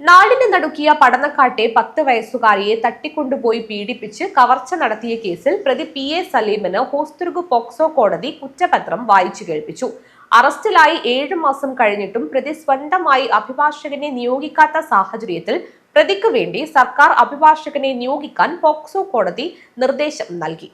നാടിനെ നടുക്കിയ പടന്നക്കാട്ടെ 10 വയസ്സുകാരിയെ തട്ടിക്കൊണ്ടുപോയി പീഡിപ്പിച്ച് കവർച്ച നടത്തിയ കേസിൽ പ്രതി PA സലീമിന് ഹോസ്ദുർഗ് പോക്സോ കോടതി കുറ്റപത്രം വായിച്ചു കേൾപ്പിച്ചു. അറസ്റ്റിലായി 7 മാസം കഴിഞ്ഞിട്ടും പ്രതി സ്വന്തമായി അഭിഭാഷകനെ നിയോഗിക്കാത്ത സാഹചര്യത്തിൽ പ്രതിക്ക് വേണ്ടി സർക്കാർ അഭിഭാഷകനെ നിയോഗിക്കാൻ പോക്സോ കോടതി നിർദ്ദേശം നൽകി.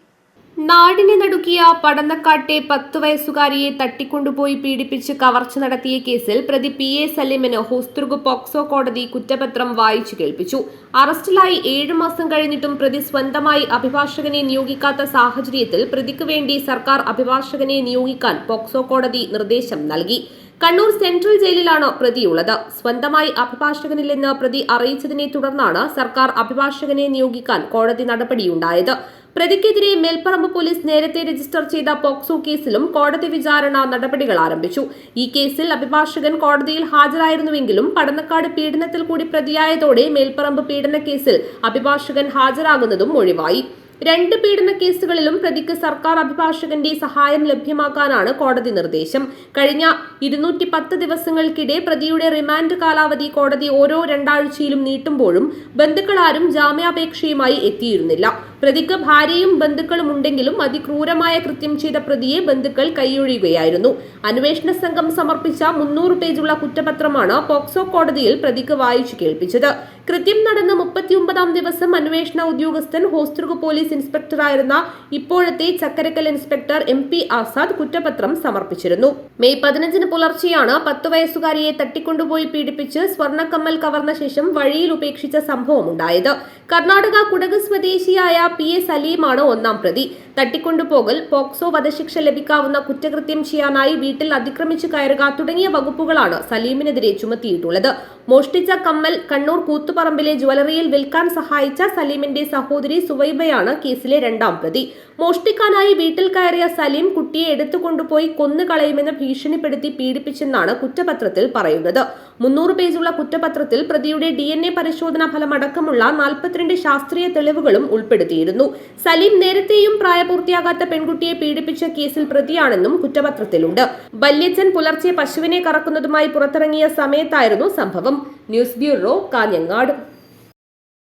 നാടിനെ നടുക്കിയ പടന്നക്കാട്ടെ 10 വയസ്സുകാരിയെ തട്ടിക്കൊണ്ടുപോയി പീഡിപ്പിച്ച് കവർച്ച നടത്തിയ കേസിൽ പ്രതി PA സലീമിന് ഹോസ്ദുർഗ് പോക്സോ കോടതി കുറ്റപത്രം വായിച്ചു കേൾപ്പിച്ചു. അറസ്റ്റിലായി 7 മാസം കഴിഞ്ഞിട്ടും പ്രതി സ്വന്തമായി അഭിഭാഷകനെ നിയോഗിക്കാത്ത സാഹചര്യത്തിൽ പ്രതിക്ക് വേണ്ടി സർക്കാർ അഭിഭാഷകനെ നിയോഗിക്കാൻ പോക്സോ കോടതി നിർദ്ദേശം നൽകി. കണ്ണൂർ സെൻട്രൽ ജയിലിലാണ് പ്രതിയുള്ളത്. സ്വന്തമായി അഭിഭാഷകനില്ലെന്ന് പ്രതി അറിയിച്ചതിനെ തുടർന്നാണ് സർക്കാർ അഭിഭാഷകനെ നിയോഗിക്കാൻ കോടതി നടപടിയുണ്ടായത്. പ്രതിക്കെതിരെ മേൽപ്പറമ്പ് പോലീസ് നേരത്തെ രജിസ്റ്റർ ചെയ്ത പോക്സോ കേസിലും കോടതി വിചാരണ നടപടികൾ ആരംഭിച്ചു. ഈ കേസിൽ അഭിഭാഷകൻ കോടതിയിൽ ഹാജരായിരുന്നുവെങ്കിലും പടന്നക്കാട് പീഡനത്തിൽ കൂടി പ്രതിയായതോടെ മേൽപ്പറമ്പ് പീഡന കേസിൽ അഭിഭാഷകൻ ഹാജരാകുന്നതും ഒഴിവായി. 2 പീഡന കേസുകളിലും പ്രതിക്ക് സർക്കാർ അഭിഭാഷകന്റെ സഹായം ലഭ്യമാക്കാനാണ് കോടതി നിർദ്ദേശം. കഴിഞ്ഞ 210 ദിവസങ്ങൾക്കിടെ പ്രതിയുടെ റിമാൻഡ് കാലാവധി കോടതി ഓരോ 2 ആഴ്ചയിലും നീട്ടുമ്പോഴും ബന്ധുക്കളാരും ജാമ്യാപേക്ഷയുമായി എത്തിയിരുന്നില്ല. പ്രതിക്ക് ഭാര്യയും ബന്ധുക്കളും ഉണ്ടെങ്കിലും അതിക്രൂരമായ കൃത്യം ചെയ്ത പ്രതിയെ ബന്ധുക്കൾ കൈയൊഴിയുകയായിരുന്നു. അന്വേഷണ സംഘം സമർപ്പിച്ച 300 പേജുള്ള കുറ്റപത്രമാണ് പോക്സോ കോടതിയിൽ പ്രതിക്ക് വായിച്ചു കേൾപ്പിച്ചത്. കൃത്യം നടന്ന 39ാം ദിവസം അന്വേഷണ ഉദ്യോഗസ്ഥൻ ഹോസ്ദുർഗ് പോലീസ് ഇൻസ്പെക്ടറായിരുന്ന ഇപ്പോഴത്തെ ചക്കരക്കൽ ഇൻസ്പെക്ടർ MP ആസാദ് കുറ്റപത്രം സമർപ്പിച്ചിരുന്നു. മെയ് 15 പുലർച്ചെയാണ് 10 വയസ്സുകാരിയെ തട്ടിക്കൊണ്ടുപോയി പീഡിപ്പിച്ച് സ്വർണ്ണക്കമ്മൽ കവർന്ന ശേഷം വഴിയിൽ ഉപേക്ഷിച്ച സംഭവമുണ്ടായത്. കർണാടക കുടക് സ്വദേശിയായ PA സലീമാണ് 1ാം പ്രതി. തട്ടിക്കൊണ്ടുപോകൽ, പോക്സോ വധശിക്ഷ ലഭിക്കാവുന്ന കുറ്റകൃത്യം ചെയ്യാനായി വീട്ടിൽ അതിക്രമിച്ചു കയറുക തുടങ്ങിയ വകുപ്പുകളാണ് സലീമിനെതിരെ ചുമത്തിയിട്ടുള്ളത്. മോഷ്ടിച്ച കമ്മൽ കണ്ണൂർ കൂത്തുപറമ്പിലെ ജ്വല്ലറിയിൽ വിൽക്കാൻ സഹായിച്ച സലീമിന്റെ സഹോദരി സുവൈബയാണ് കേസിലെ 2ാം പ്രതി. മോഷ്ടിക്കാനായി വീട്ടിൽ കയറിയ സലീം കുട്ടിയെ എടുത്തുകൊണ്ടുപോയി കൊന്നുകളയുമെന്ന് ഭീഷണിപ്പെടുത്തി പീഡിപ്പിച്ചെന്നാണ് കുറ്റപത്രത്തിൽ പറയുന്നത്. 300 പേജുള്ള കുറ്റപത്രത്തിൽ പ്രതിയുടെ DNA പരിശോധനാ ഫലമടക്കമുള്ള 42 ശാസ്ത്രീയ തെളിവുകളും ഉൾപ്പെടുത്തിയിരുന്നു. സലീം നേരത്തെയും പ്രായപൂർത്തിയാകാത്ത പെൺകുട്ടിയെ പീഡിപ്പിച്ച കേസിൽ പ്രതിയാണെന്നും കുറ്റപത്രത്തിലുണ്ട്. വല്യച്ഛൻ പുലർച്ചെ പശുവിനെ കറക്കുന്നതുമായി പുറത്തിറങ്ങിയ സമയത്തായിരുന്നു സംഭവം. News bureau, Kanhangad.